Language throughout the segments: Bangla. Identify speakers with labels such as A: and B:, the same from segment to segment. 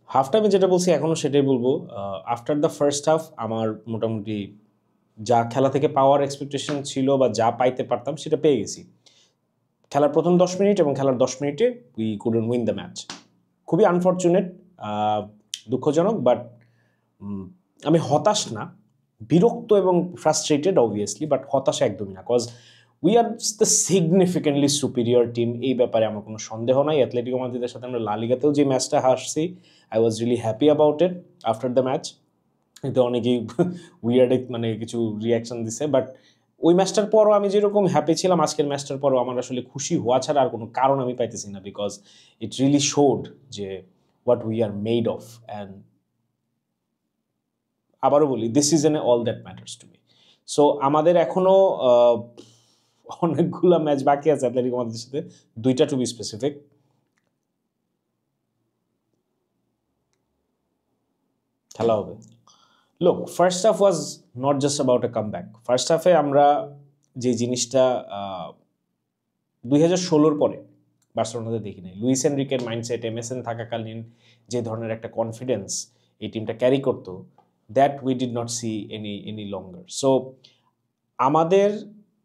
A: হাফ টাইমে যেটা বলছি এখনও সেটাই বলবো। আফটার দ্য ফার্স্ট হাফ আমার মোটামুটি যা খেলা থেকে পাওয়ার এক্সপেকটেশন ছিল বা যা পাইতে পারতাম সেটা পেয়ে গেছি। খেলার প্রথম 10 মিনিট এবং খেলার 10 মিনিটে we couldn't win the match. খুবই আনফর্চুনেট, দুঃখজনক, বাট আমি হতাশ না, বিরক্ত এবং ফ্রাস্ট্রেটেড অবভিয়াসলি, বাট হতাশ একদমই না, cause we are the significantly superior team. এই ব্যাপারে আমার কোনো সন্দেহ নাই। অ্যাথলেটিকো মাদ্রিদের সাথে আমরা লা লিগাতেও যে ম্যাচটা হারছি, I was really happy about it after the match. কিন্তু অনেকেই উইয়ার্ড মানে কিছু রিয়াকশন দিছে, বাট ওই ম্যাচটার পরও আমি যেরকম হ্যাপি ছিলাম, আজকের ম্যাচটার পরও আমার আসলে খুশি হওয়া ছাড়া আর কোনো কারণ আমি পাইতেছি না, বিকজ ইট রিয়েলি শোড যে what we are made of. And আবারও বলি, this is and all that matters to me. So আমাদের এখনও অনেকগুলো ম্যাচ বাকি আছে অ্যাথলেটিকো মাদ্রিদের সাথে, 2টা টু বি স্পেসিফিক। খেলা হবে। লোক, first half was not just about a comeback. First হাফে আমরা যে জিনিসটা 2016-র পরে বার্সেলোনাতে দেখি নাই, লুইস এনরিকের মাইন্ডসেট, এমএসএন থাকাকালীন যে ধরনের একটা কনফিডেন্স এই টিমটা ক্যারি করতো, that we did not C any longer. So আমাদের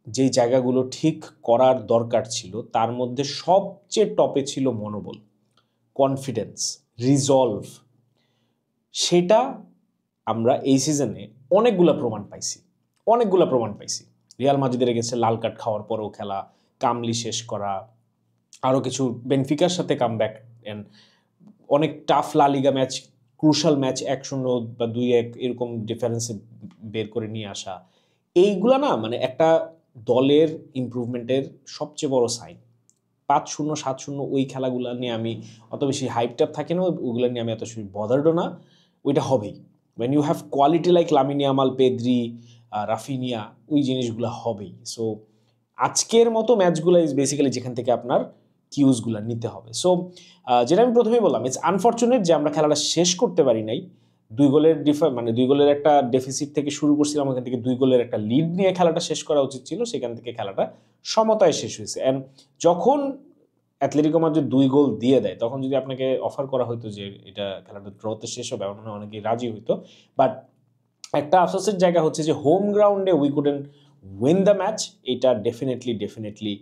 A: যেই জায়গাগুলো ঠিক করার দরকার ছিল তার মধ্যে সবচেয়ে টপে ছিল মনোবল, কনফিডেন্স, রিজলভ। সেটা আমরা এই সিজনে অনেকগুলো প্রমাণ পাইছি। রিয়াল মাদ্রিদের এগেইনস্টে লাল কার্ড খাওয়ার পরেও খেলা, কামলি শেষ করা, আরও কিছু বেনফিকার সাথে কামব্যাক, অ্যান্ড অনেক টাফ লা লিগা ম্যাচ, ক্রুশাল ম্যাচ 1-0 বা 2-1 এরকম ডিফারেন্সে বের করে নিয়ে আসা, এইগুলা না মানে একটা দলের ইমপ্রুভমেন্টের সবচেয়ে বড় সাইন। 5-0 7-0 ওই খেলাগুলো নিয়ে আমি অত বেশি হাইপটাপ থাকি না, ওইগুলো নিয়ে আমি এত বেশি বদার্ডও না। ওইটা হবেই, when you have quality like Lamine Yamal, Pedri, Raphinha, ওই জিনিসগুলো হবেই। সো আজকের মতো ম্যাচগুলো ইজ বেসিক্যালি যেখান থেকে আপনার কিউজগুলো নিতে হবে। সো যেটা আমি প্রথমেই বললাম, ইটস আনফর্চুনেট যে আমরা খেলাটা শেষ করতে পারি নাই। 2 গোলের মানে 2 গোলের একটা ডেফিসিট থেকে শুরু করছিলাম, ওখান থেকে 2 গোলের একটা লিড নিয়ে খেলাটা শেষ করা উচিত ছিল, সেখান থেকে খেলাটা সমতায় শেষ হয়েছে। অ্যান্ড যখন অ্যাথলেটিকো মাদ্রিদ 2 গোল দিয়ে দেয়, তখন যদি আপনাকে অফার করা হতো যে এটা খেলাটা ড্রতে শেষ হবে, আমার মনে হয় অনেকেই রাজি হইতো। বাট একটা আফসোসের জায়গা হচ্ছে যে হোম গ্রাউন্ডে we couldn't win the match. এটা ডেফিনেটলি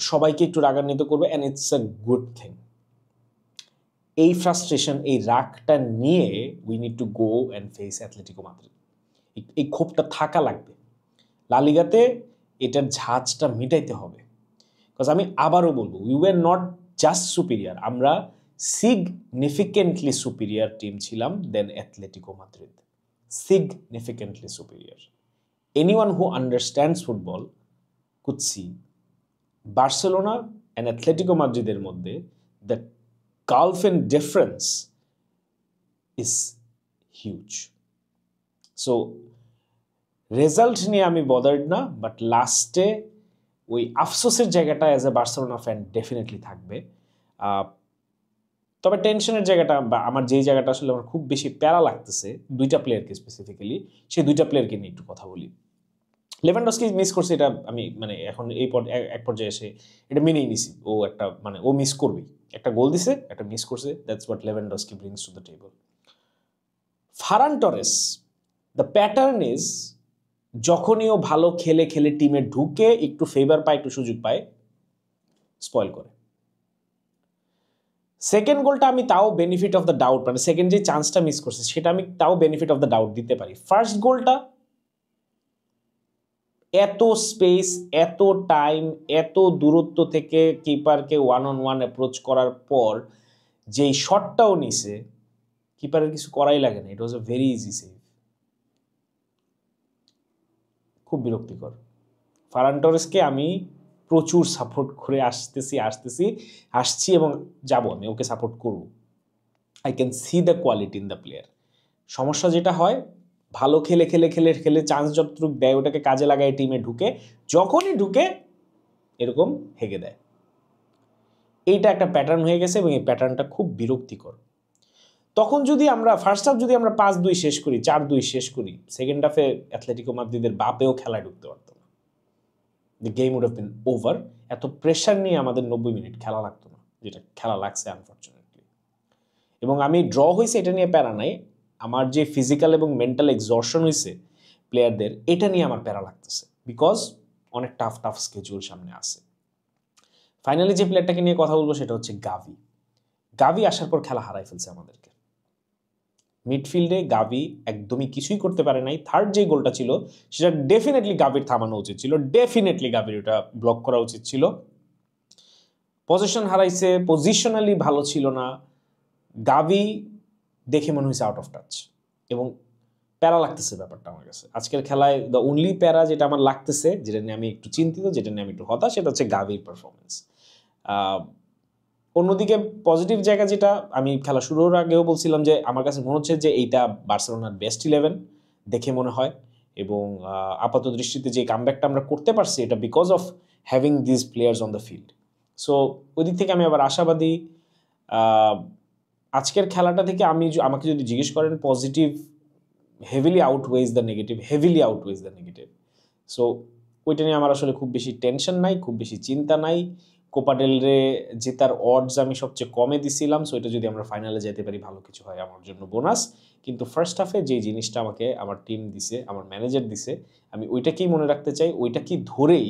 A: সবাইকে একটু রাগান্বিত করবে, and it's a good thing. এই ফ্রাস্ট্রেশন, এই রাগটা নিয়ে we need to go and face Atletico Madrid. এই ক্ষোভটা থাকা লাগবে লা লিগাতে, এটার ঝাঁজটা মিটাইতে হবে। বিকজ আমি আবারও বলবো, we were not just superior, আমরা সিগনিফিকেন্টলি সুপিরিয়ার টিম ছিলাম than Atletico Madrid, significantly superior. Anyone who understands football could see Barcelona and Atletico মাদ্রিদের মধ্যে the gulf in difference is huge. So result নিয়ে আমি বদার্ড না, বাট লাস্টে ওই আফসোসের জায়গাটা as a Barcelona fan definitely থাকবে। তবে টেনশনের জায়গাটা বা আমার যেই জায়গাটা আসলে আমার খুব বেশি প্যারা লাগতেছে 2টা প্লেয়ারকে স্পেসিফিক্যালি, সেই 2টা প্লেয়ারকে নিয়ে একটু কথা বলি। লেভানডস্কি মিস করছে, এটা আমি মানে এখন এই এক পর্যায়ে এসে এটা মেনেই নিছি, ও একটা মানে ও মিস করবেই। একটা গোল দিছে, একটা মিস করছে, that's what Lewandowski brings to the table. Ferran Torres, the pattern is যখনই ও ভালো খেলে টিমে ঢুকে একটু ফেভার পায়, একটু সুযোগ পায়, স্পয়েল করে। সেকেন্ড গোলটা আমি তাও বেনিফিট অফ দ্য ডাউট, মানে সেকেন্ড যে চান্সটা মিস করছে সেটা আমি তাও বেনিফিট অফ দ্য ডাউট দিতে পারি। ফার্স্ট গোলটা এত স্পেস, এত টাইম, এত দূরত্ব থেকে কিপারকে 1-on-1 অ্যাপ্রোচ করার পর যেই শটটাও নিছে, কিপারের কিছু করাই লাগে না, ইট ওয়াজ আ ভেরি ইজি সেভ। খুব বিরক্তিকর। ফারান টরেসকে আমি প্রচুর সাপোর্ট করে আসছি এবং যাব, আমি ওকে সাপোর্ট করব। I can see the quality in the player. সমস্যা যেটা হয়, ভালো খেলে চান্স যতটুকু দেয় ওটাকে কাজে লাগায় টিমে ঢুকে, যখনই ঢুকে এরকম হেগে দেয়। এইটা একটা প্যাটার্ন হয়ে গেছে এবং এই প্যাটার্নটা খুব বিরক্তিকর। তখন যদি আমরা ফার্স্ট হাফ যদি আমরা 5-2 শেষ করি, 4-2 শেষ করি, সেকেন্ড হাফে অ্যাথলেটিকো মাদ্রিদের বাপেও খেলায় ঢুকতে পারতো না। The game would have been over. এত প্রেশার নিয়ে আমাদের 90 মিনিট খেলা লাগতো না, যেটা খেলা লাগছে আনফর্চুনেটলি। এবং আমি ড্র হয়েছে এটা নিয়ে প্যারা নাই, আমার যে ফিজিক্যাল এবং মেন্টাল এক্সর্শন হয়েছে প্লেয়ারদের, এটা নিয়ে আমার প্যারা লাগতেছে, বিকজ অনেক টাফ টাফ স্কেজুল সামনে আছে। ফাইনালি যে প্লেয়ারটাকে নিয়ে কথা বলবো সেটা হচ্ছে গাভি। গাভি আসার পর খেলা হারাই ফেলছে আমাদেরকে। মিডফিল্ডে গাভি একদমই কিছুই করতে পারে নাই। থার্ড যে গোলটা ছিল সেটা ডেফিনেটলি গাভির থামানো উচিত ছিল, ডেফিনেটলি গাভির ওটা ব্লক করা উচিত ছিল। পজিশন হারাইছে, পজিশনালি ভালো ছিল না। গাভি দেখে মনে হয়েছে আউট অফ টাচ, এবং প্যারা লাগতেছে ব্যাপারটা আমার কাছে আজকের খেলায়। দ্য অনলি প্যারা যেটা আমার লাগতেছে, যেটা নিয়ে আমি একটু চিন্তিত, যেটা নিয়ে আমি একটু হতাশ, সেটা হচ্ছে গাভির পারফরমেন্স। অন্যদিকে পজিটিভ জায়গা যেটা আমি খেলা শুরুর আগেও বলছিলাম যে আমার কাছে মনে হচ্ছে যে এইটা বার্সেলোনার বেস্ট 11 দেখে মনে হয়, এবং আপাত দৃষ্টিতে যে কামব্যাকটা আমরা করতে পারছি এটা because of having this players on the field. So ওই দিক থেকে আমি আবার আশাবাদী। আজকের খেলাটা থেকে আমাকে যদি জিজ্ঞেস করেন, positive heavily outweighs the negative. So ওইটা নিয়ে আমার আসলে খুব বেশি টেনশন নাই, খুব বেশি চিন্তা নাই। কোপা ডেল রে জেতার অডস আমি সবচেয়ে কমে দিছিলাম, সো এটা যদি আমরা ফাইনালে যেতে পারি ভালো কিছু হয় আমার জন্য বোনাস। কিন্তু ফার্স্ট হাফে যে জিনিসটা আমাকে আমার টিম দিছে, আমার ম্যানেজার দিছে, আমি ওইটাকেই মনে রাখতে চাই, ওইটাকেই ধরেই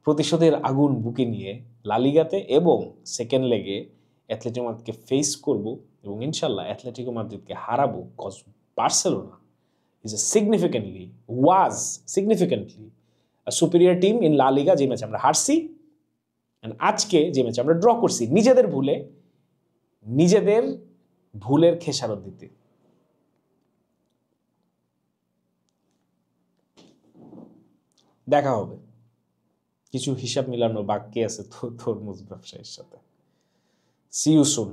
A: প্রতিশোধের আগুন বুকে নিয়ে লালিগাতে এবং সেকেন্ড লেগে অ্যাথলেটিকো মাদ্রিদকে ফেস করব, এবং ইনশাল্লাহ অ্যাথলেটিকো মাদ্রিদকে হারাবো, cause Barcelona is a was significantly a superior team in La Liga, যে ম্যাচ আমরা হারছি, and আজকে যে ম্যাচ আমরা ড্র করছি নিজেদের ভুলের খেসারত দিতে। দেখা হবে, কিছু হিসাব মিলানো বাকি আছে তরমুজ ব্যবসায়ীর সাথে। See you soon.